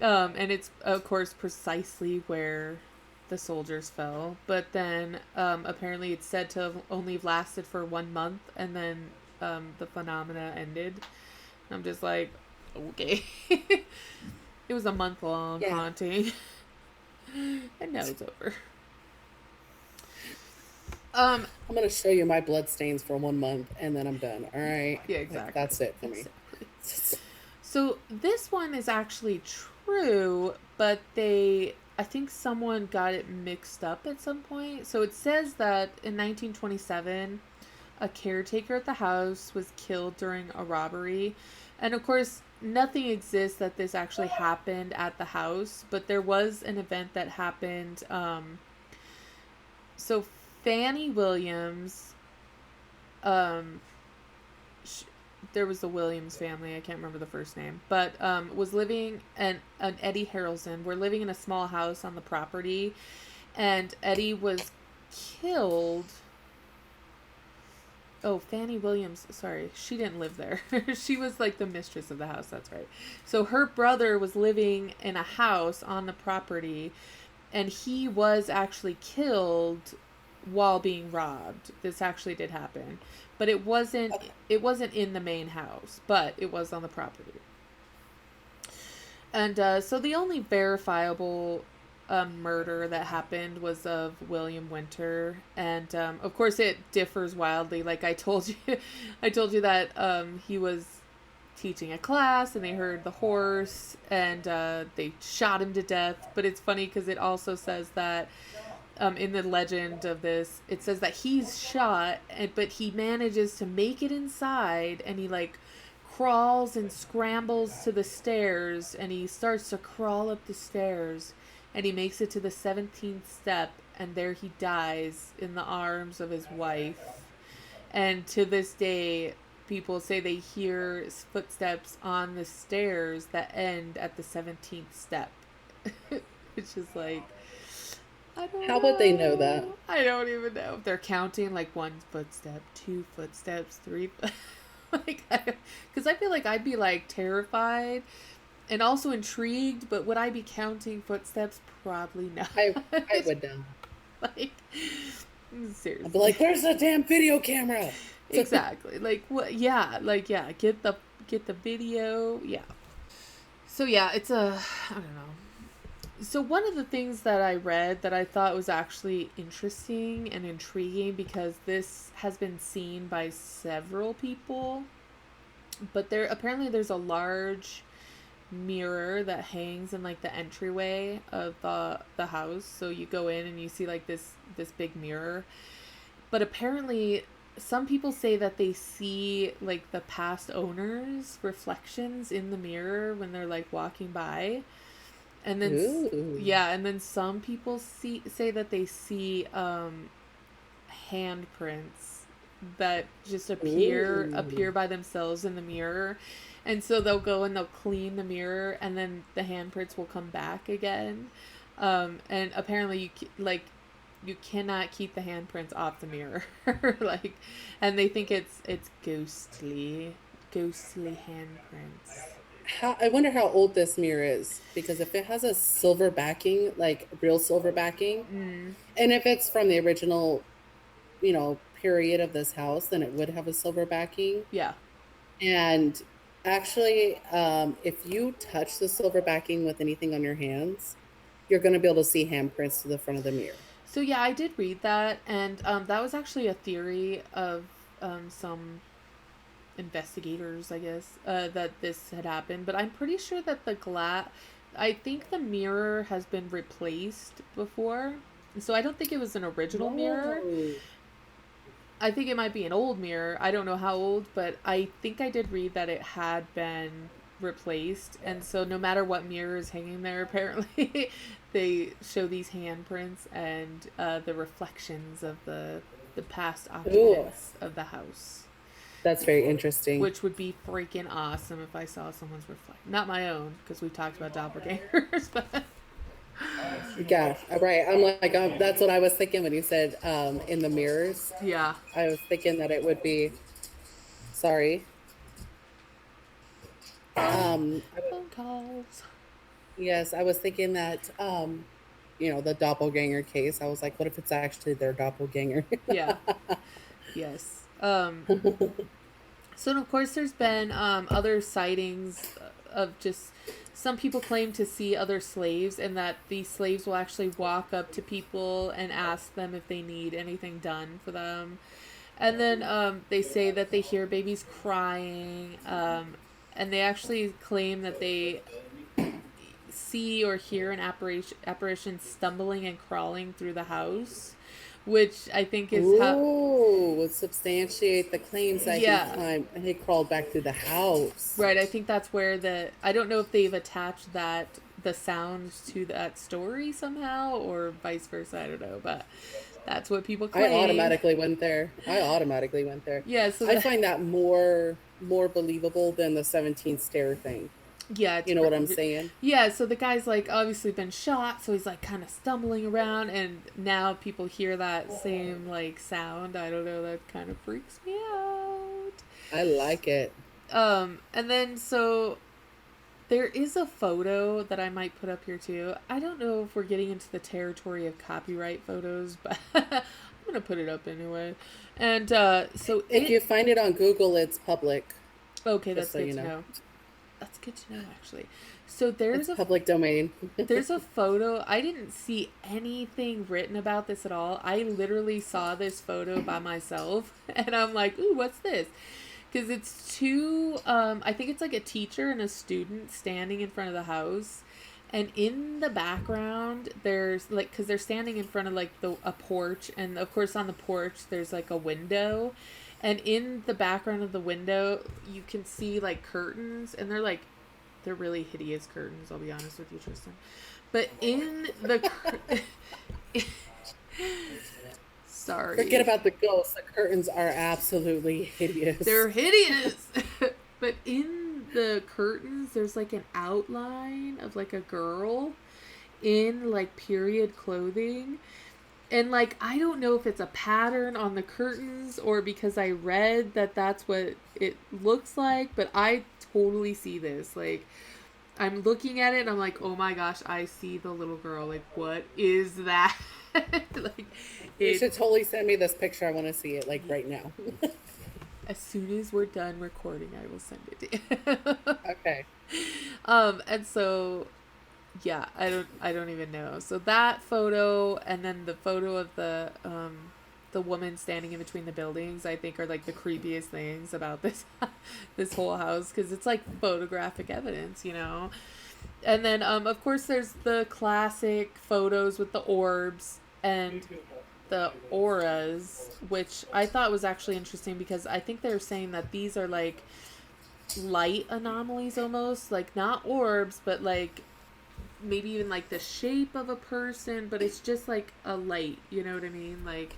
know. And it's, of course, precisely where the soldiers fell. But then, apparently it's said to have only lasted for 1 month, and then the phenomena ended. I'm just like, okay. It was a month-long haunting. And now it's over. I'm going to show you my blood stains for 1 month, and then I'm done. All right? Yeah, exactly. That's it for me. So this one is actually true, but I think someone got it mixed up at some point. So it says that in 1927, a caretaker at the house was killed during a robbery. And of course, nothing exists that this actually happened at the house, but there was an event that happened. So Fannie Williams, there was the Williams family, I can't remember the first name, but was living, and Eddie Harrelson were living in a small house on the property, and Eddie was killed. Oh, Fannie Williams, sorry, she didn't live there. She was like the mistress of the house, that's right. So her brother was living in a house on the property, and he was actually killed while being robbed. This actually did happen, but it wasn't. Okay. It wasn't in the main house, but it was on the property. And so the only verifiable murder that happened was of William Winter, and of course it differs wildly. Like I told you, I told you that he was teaching a class and they heard the horse and they shot him to death. But it's funny because it also says that in the legend of this, it says that he's shot, but he manages to make it inside, and he like crawls and scrambles to the stairs, and he starts to crawl up the stairs, and he makes it to the 17th step, and there he dies in the arms of his wife. And to this day, people say they hear footsteps on the stairs that end at the 17th step. Which is like, I don't How would they know that? I don't even know if they're counting like 1 footstep, 2 footsteps, 3 like, because I feel like I'd be like terrified and also intrigued, but would I be counting footsteps? Probably not. I would know. Like, seriously. I'd be like, "Where's the damn video camera?" Exactly. Like what? Yeah. Like yeah. Get the video. Yeah. So yeah, it's I don't know. So one of the things that I read that I thought was actually interesting and intriguing, because this has been seen by several people, but there's a large mirror that hangs in like the entryway of the house. So you go in and you see like this big mirror. But apparently some people say that they see like the past owners' reflections in the mirror when they're like walking by. And then Ooh. yeah, and then some people say that they see handprints that just appear by themselves in the mirror. And so they'll go and they'll clean the mirror, and then the handprints will come back again. And apparently you cannot keep the handprints off the mirror. Like, and they think it's ghostly handprints. I wonder how old this mirror is, because if it has a silver backing, like real silver backing, and if it's from the original, period of this house, then it would have a silver backing. Yeah. And actually, if you touch the silver backing with anything on your hands, you're going to be able to see handprints to the front of the mirror. So yeah, I did read that, and that was actually a theory of some investigators, I guess, that this had happened. But I'm pretty sure that I think the mirror has been replaced before, so I don't think it was an original mirror. I think it might be an old mirror. I don't know how old, but I think I did read that it had been replaced. And so no matter what mirror is hanging there, apparently they show these handprints and the reflections of the past occupants of the house. That's very interesting. Which would be freaking awesome if I saw someone's reflection. Not my own, because we've talked about doppelgangers, but... Yeah, right. I'm like, that's what I was thinking when you said in the mirrors. Yeah. I was thinking that it would be... Sorry. Phone calls. Yes, I was thinking that, the doppelganger case. I was like, what if it's actually their doppelganger? Yeah. Yes. So of course there's been other sightings of just some people claim to see other slaves, and that these slaves will actually walk up to people and ask them if they need anything done for them. And then they say that they hear babies crying, and they actually claim that they see or hear an apparition stumbling and crawling through the house, which I think is would substantiate the claims that he crawled back through the house. Right, I think that's where I don't know if they've attached the sounds to that story somehow, or vice versa, I don't know, but that's what people claim. I automatically went there. Yeah, so I find that more believable than the 17th stair thing. Yeah. You know what I'm saying? Yeah, so the guy's like obviously been shot, so he's like kind of stumbling around, and now people hear that same like sound. I don't know, that kind of freaks me out. I like it. And then so there is a photo that I might put up here too. I don't know if we're getting into the territory of copyright photos, but gonna put it up anyway. And so If you find it on Google, it's public, okay, just that's so good you to know. know. That's good to know actually. So It's public domain. there's a photo. I didn't see anything written about this at all. I literally saw this photo by myself and I'm like, "Ooh, what's this?" Cuz it's two I think it's like a teacher and a student standing in front of the house. And in the background, there's like, cause they're standing in front of like a porch, and of course on the porch there's like a window, and in the background of the window you can see like curtains, and they're really hideous curtains. I'll be honest with you, Tristan. But in the Forget sorry, about the ghosts. The curtains are absolutely hideous. they're hideous. But in the curtains, there's like an outline of like a girl in like period clothing. And like, I don't know if it's a pattern on the curtains or because I read that that's what it looks like, but I totally see this. Like, I'm looking at it and I'm like, oh my gosh, I see the little girl. Like, what is that? Like, You it, should totally send me this picture. I want to see it like right now. as soon as we're done recording, I will send it to you. Okay. And so yeah, I don't even know. So that photo and then the photo of the woman standing in between the buildings, I think are like the creepiest things about this this whole house because it's like photographic evidence, you know. And then of course there's the classic photos with the orbs and the auras, which I thought was actually interesting because I think they're saying that these are like light anomalies almost, like not orbs, but like maybe even like the shape of a person, but it's just like a light, you know what I mean? Like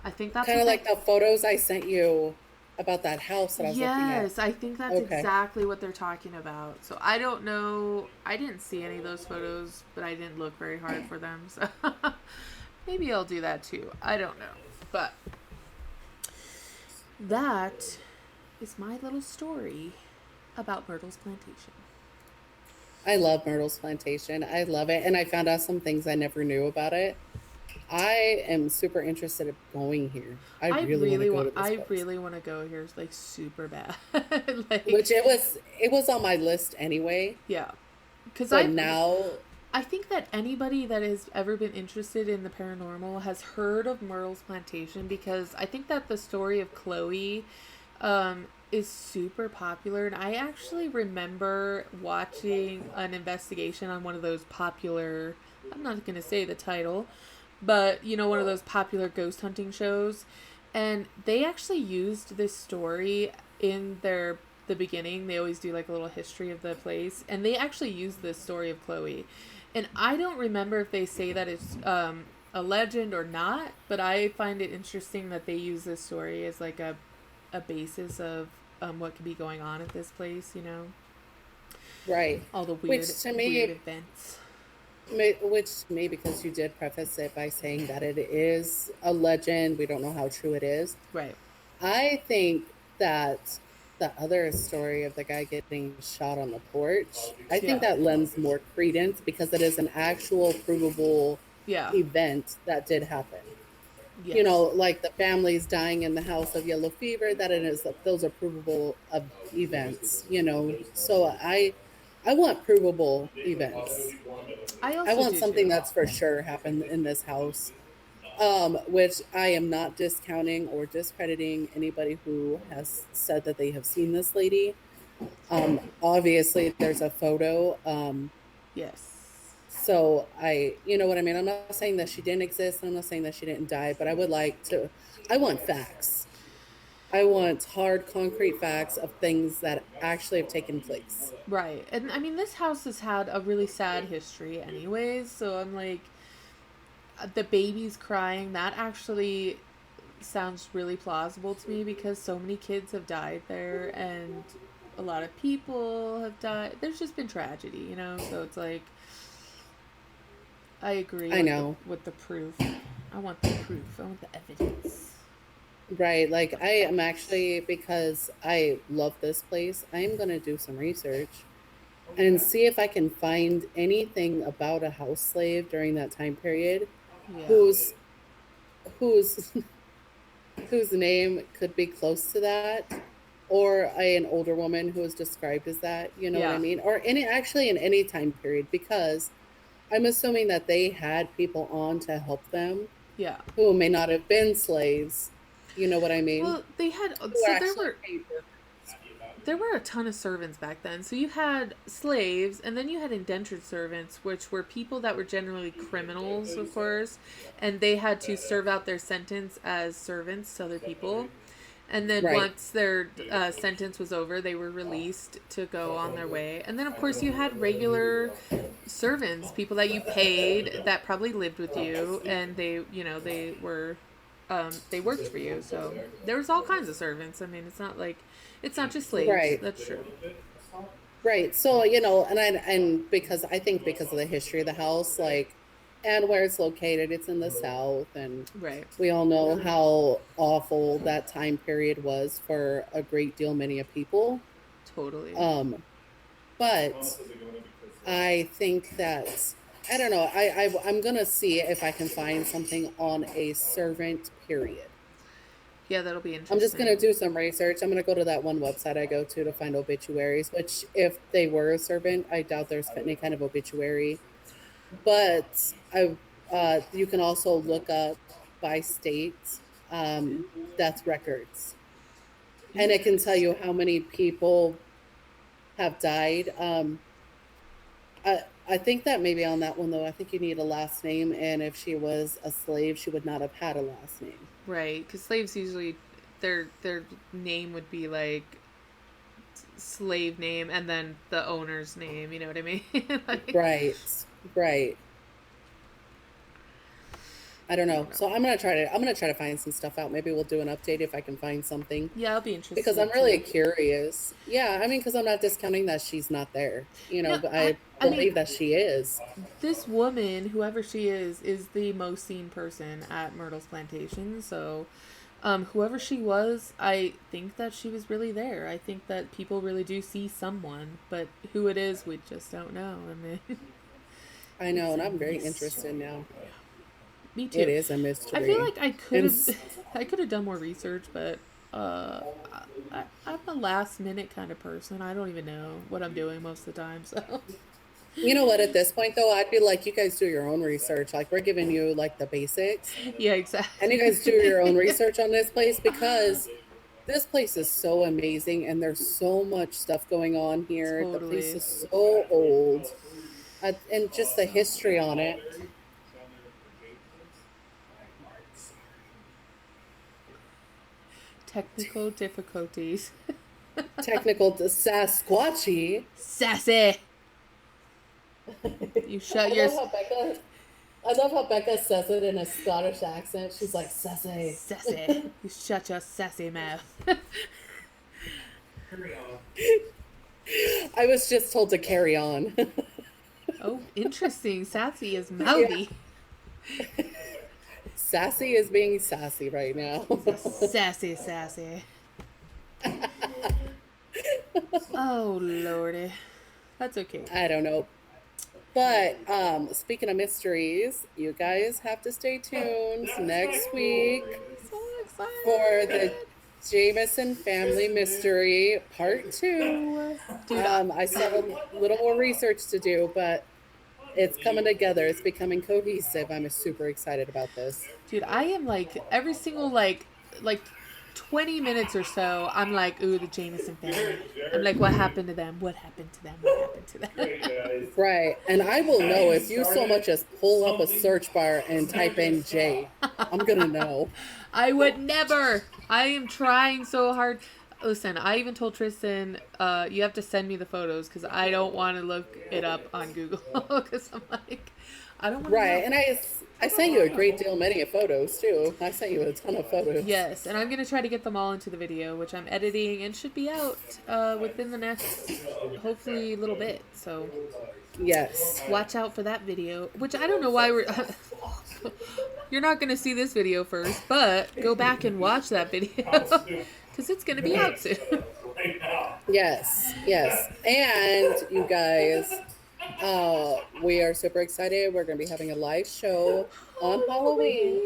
I think that's Kind what of they like the photos I sent you about that house that I was looking at. yes, I think that's Okay. exactly what they're talking about. So I don't know. I didn't see any of those photos, but I didn't look very hard for them. So maybe I'll do that too. I don't know. But that is my little story about Myrtles Plantation. I love Myrtles Plantation. I love it. And I found out some things I never knew about it. I am super interested in going here. I really want to go to this I place. really want to go here like super bad. Like Which it was on my list anyway. yeah. Cuz But now I think that anybody that has ever been interested in the paranormal has heard of Myrtle's Plantation because I think that the story of Chloe is super popular. And I actually remember watching an investigation on one of those popular, I'm not going to say the title, but you know, one of those popular ghost hunting shows. And they actually used this story in the beginning. They always do like a little history of the place, and they actually used this story of Chloe. And I don't remember if they say that it's a legend or not, but I find it interesting that they use this story as like a basis of what could be going on at this place, you know? right. All the Which to weird me events. which to me because you did preface it by saying that it is a legend, we don't know how true it is. Right. I think that the other story of the guy getting shot on the porch, I think Yeah. that lends more credence because it is an actual provable Yeah. event that did happen. You know, Yes. like the families dying in the house of yellow fever, that it is those are provable of events, you know. So I want provable events. I I also want do something too. that's for sure happened in this house. Which I am not discounting or discrediting anybody who has said that they have seen this lady. Obviously, there's a photo. Yes. So you know what I mean? I'm not saying that she didn't exist. I'm not saying that she didn't die, but I want facts. I want hard, concrete facts of things that actually have taken place. Right. And I mean, this house has had a really sad history, anyways. So I'm like, the babies crying, that actually sounds really plausible to me because so many kids have died there and a lot of people have died. There's just been tragedy, you know? So it's like, I agree I know. with the proof. I want the proof. I want the evidence. Right. Like, I am actually, because I love this place, I am going to do some research and see if I can find anything about a house slave during that time period Yeah. whose whose whose name could be close to that, or an older woman who is described as that, you know what I Yeah. mean? Or any actually in any time period, because I'm assuming that they had people on to help them Yeah. who may not have been slaves, you know what I mean? Well, they had Who so are actually paid there were a ton of servants back then. So you had slaves, and then you had indentured servants, which were people that were generally criminals, of course, and they had to serve out their sentence as servants to other people. And then right, once their sentence was over, they were released to go on their way. And then, of course, you had regular servants, people that you paid that probably lived with you, and they worked for you. So there was all kinds of servants. I mean, it's not just slaves. right, That's true. right. So, you know, and because I think because of the history of the house, like, and where it's located, it's in the South, and Right. we all know how awful that time period was for a great deal many of people. Totally. But I think that I don't know. I'm gonna see if I can find something on a servant period. Yeah, that'll be I'm just interesting. gonna do some research. I'm gonna go to that one website I go to find obituaries. Which, if they were a servant, I doubt there's any kind of obituary. But you can also look up by state death records, and it can tell you how many people have died. I think that maybe on that one though, I think you need a last name, and if she was a slave, she would not have had a last name. Right, because slaves usually their name would be like slave name and then the owner's name. You know what I mean? Like, Right, right. I don't I know. don't know. So I'm gonna try to find some stuff out. Maybe we'll do an update if I can find something, Yeah, I'll be interested because I'm really too. curious. Yeah, I mean, because I'm not discounting that she's not there. You know, No, but I I I mean, believe that she is. this woman, whoever she is the most seen person at Myrtles Plantation. So, whoever she was, I think that she was really there. I think that people really do see someone, but who it is, we just don't know. I mean, I know, it's and a I'm very interested mystery. now. Me It too. is a I feel mystery, like I could and have, I could have done more research, but uh, I'm a last minute kind of person. I don't even know what I'm doing most of the time. So you know what? At this point, though, I'd be like, you guys do your own research. Like, we're giving you like the basics, yeah, and you exactly. guys do your own research on this place, because this place is so amazing, and there's so much stuff going on here. The place Totally. is so old, and just the history on it. Technical difficulties. Technical Sasquatchy. Sassy. You shut I your love how Becca. I love how Becca says it in a Scottish accent. She's like, "Sassy." sassy. You shut your sassy mouth. I was just told to carry on. Oh, interesting. Sassy is Yeah. mouthy. Sassy is being sassy right now. She's a sassy, sassy. Oh lordy, that's okay. I don't know. But speaking of mysteries, you guys have to stay tuned next week So for the excited, Jameson family mystery part 2. dude. I still have a little more research to do, but it's coming together. It's becoming cohesive. I'm super excited about this. Dude, I am like every single like 20 minutes or so. I'm like, ooh, the Jameson family. I'm like, what happened to them? What happened to them? What happened to them? Right. And I will know if you so much as pull up a search bar and type in J. I'm going to know. I would never. I am trying so hard. Listen, I even told Tristan, you have to send me the photos because I don't want to look it up on Google because I'm like, I don't want to Right. know. And I sent you a great deal many of photos too. I sent you a ton of photos. Yes, and I'm gonna try to get them all into the video, which I'm editing and should be out within the next, hopefully, little bit. So Yes. watch out for that video. Which I don't know why we're. You're not gonna see this video first, but go back and watch that video because it's gonna be out soon. Yes. Yes. And you guys, we are super excited. We're going to be having a live show on Halloween.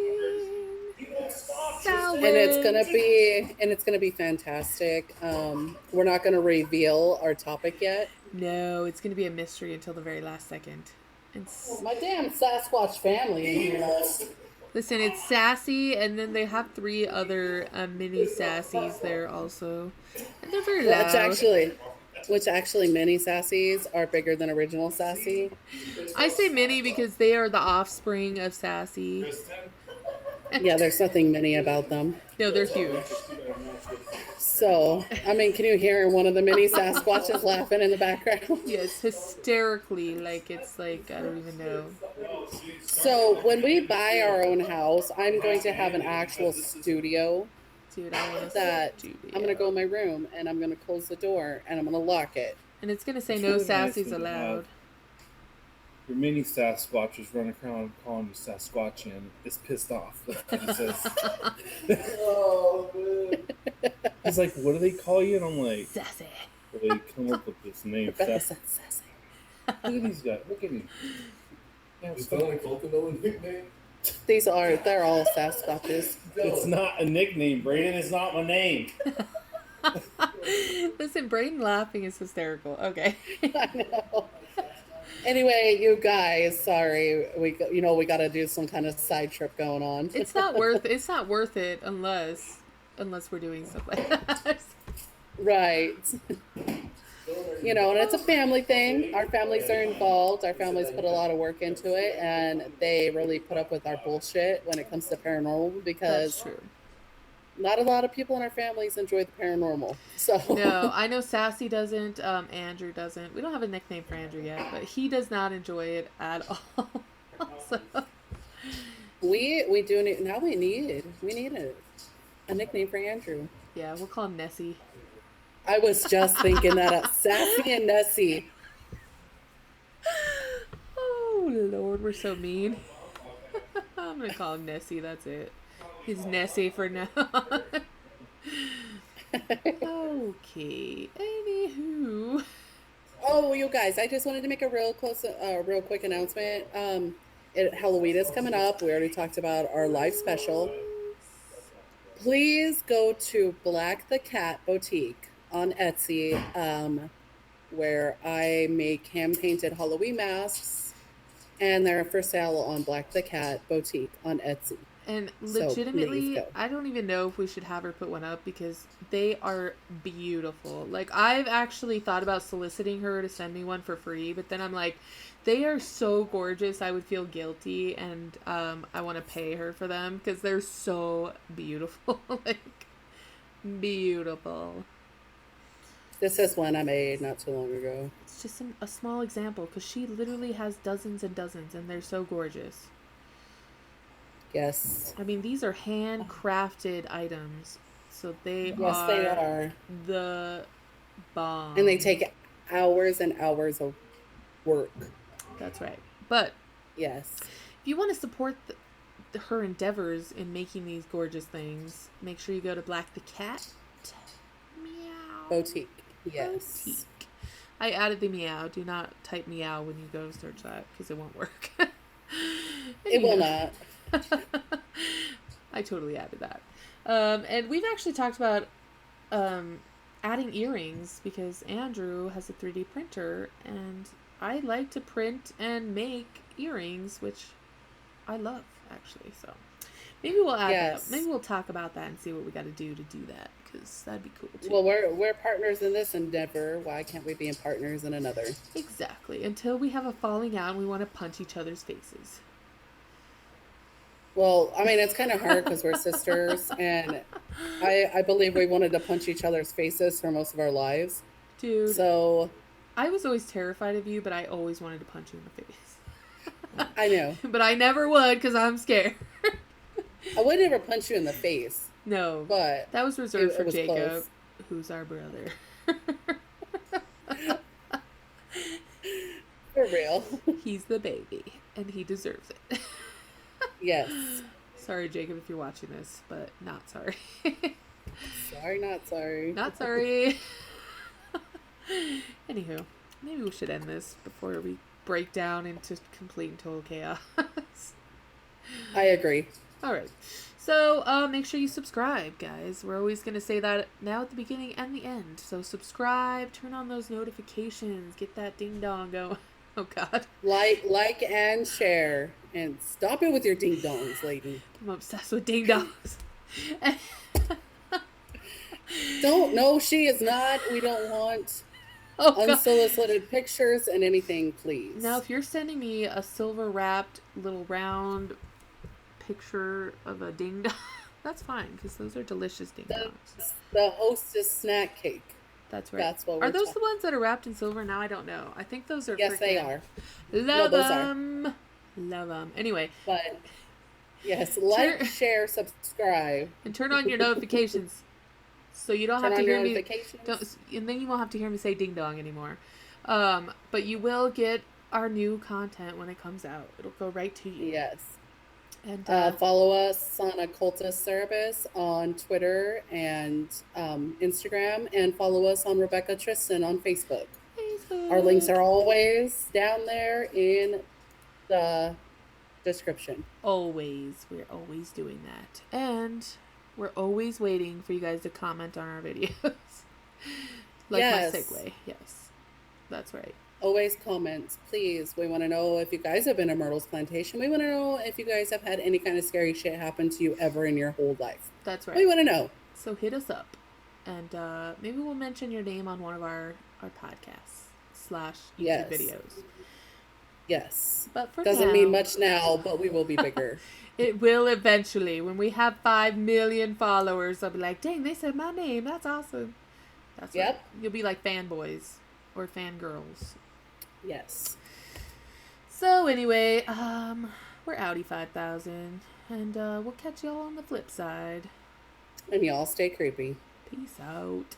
it's gonna be fantastic. We're not gonna reveal our topic yet. No, it's gonna be a mystery until the very last second. It's, My damn Sasquatch family in here. listen, it's Sassy, and then they have 3 other mini Sassies there also, and they're very loud. Which actually mini Sassies are bigger than original Sassy. I say mini because they are the offspring of Sassy. Yeah, there's nothing mini about them. No, they're huge. So, I mean, can you hear one of the mini Sasquatches laughing in the background? Yes, hysterically, like it's like, I don't even know. So, when we buy our own house, I'm going to have an actual studio. Dude, I want that studio. I'm going to go in my room and I'm going to close the door and I'm going to lock it. And it's going to say no Sassies allowed. Your mini Sasquatch is running around calling you Sasquatchian. Is pissed off. He says, Oh, man. he's like, what do they call you? And I'm like, Sassy. well, they come up with this name. Sassy. Look at these guys. Look at me. Yeah, Is that like Coconut nickname? They're all Sasquatches. it's not a nickname. Brayden is not my name. Listen, Brayden laughing is hysterical. Okay. I know. Anyway, you guys, sorry, we got to do some kind of side trip going on. It's not worth it unless we're doing stuff like that. Right. And it's a family thing. Our families are involved. Our families put a lot of work into it, and they really put up with our bullshit when it comes to paranormal because That's true. not a lot of people in our families enjoy the paranormal. So No, I know Sassy doesn't. Andrew doesn't. We don't have a nickname for Andrew yet, but he does not enjoy it at all. So. we do need now. We need a nickname for Andrew. Yeah, we'll call him Nessie. I was just thinking that Sassy and Nessie. Oh Lord, we're so mean. I'm gonna call him Nessie. That's it. He's Nessie for now. Okay. Anywho. Oh, you guys! I just wanted to make a real quick announcement. Halloween is coming up. We already talked about our live special. Please go to Black the Cat Boutique on Etsy, where I make hand-painted Halloween masks, and they're for sale on Black the Cat Boutique on Etsy. And So, legitimately, please go. I don't even know if we should have her put one up because they are beautiful. Like, I've actually thought about soliciting her to send me one for free, but then I'm like, they are so gorgeous, I would feel guilty, and I want to pay her for them because they're so beautiful. Like, beautiful. This is one I made not too long ago. It's just a small example because she literally has dozens and dozens, and they're so gorgeous. Yes. I mean, these are handcrafted items, so they are the bomb. And they take hours and hours of work. That's right. But Yes. if you want to support her endeavors in making these gorgeous things, make sure you go to Black the Cat Meow Boutique. Yes. Boutique. I added the meow. Do not type meow when you go search that because it won't work. It will not. I totally added that. And we've actually talked about adding earrings because Andrew has a 3D printer and I like to print and make earrings, which I love actually. So maybe we'll add Yes. that. Maybe we'll talk about that and see what we got to do that because that'd be cool too. Well, we're partners in this endeavor. Why can't we be partners in another? Exactly. Until we have a falling out and we want to punch each other's faces. Well, I mean, it's kind of hard because we're sisters, and I believe we wanted to punch each other's faces for most of our lives. Dude, So I was always terrified of you, but I always wanted to punch you in the face. I know But I never would because I'm scared. I would never punch you in the face, No, but that was reserved it for was Jacob, close. who's our brother. for real. He's the baby, and he deserves it. Yes. Sorry, Jacob, if you're watching this, but not sorry. Sorry, not sorry. Not sorry. Anywho, maybe we should end this before we break down into complete and total chaos. I agree. All right. So make sure you subscribe, guys. We're always going to say that now at the beginning and the end. So subscribe, turn on those notifications, get that ding dong going. Oh, God. Like, and share. And stop it with your ding dongs, lady. I'm obsessed with ding dongs. No, she is not. We don't want unsolicited pictures and anything, please. Now, if you're sending me a silver wrapped little round picture of a ding dong, that's fine, because those are delicious ding dongs. The hostess snack cake. That's right. That's what are those the ones that are wrapped in silver? Now I don't know. I think those are. Yes, they are. Love them. Love them. Anyway. But yes, like, share, subscribe, and turn on your notifications, so you don't have to hear me. And then you won't have to hear me say ding dong anymore. But you will get our new content when it comes out. It'll go right to you. Yes. And follow us on Occultist Cerebus on Twitter and Instagram, and follow us on Rebecca Tristan on Facebook. Our links are always down there in the description. Always. We're always doing that. And we're always waiting for you guys to comment on our videos. My segue. Yes. That's right. Always comments, please. We want to know if you guys have been to Myrtles Plantation. We want to know if you guys have had any kind of scary shit happen to you ever in your whole life. That's right. We want to know. So hit us up. And maybe we'll mention your name on one of our podcasts / YouTube videos. Yes. But for doesn't now, mean much now, but we will be bigger. It will eventually. When we have 5 million followers, I'll be like, dang, they said my name. That's awesome. That's right. You'll be like fanboys or fangirls. Yes. So anyway, we're outie 5,000, and we'll catch y'all on the flip side. And y'all stay creepy. Peace out.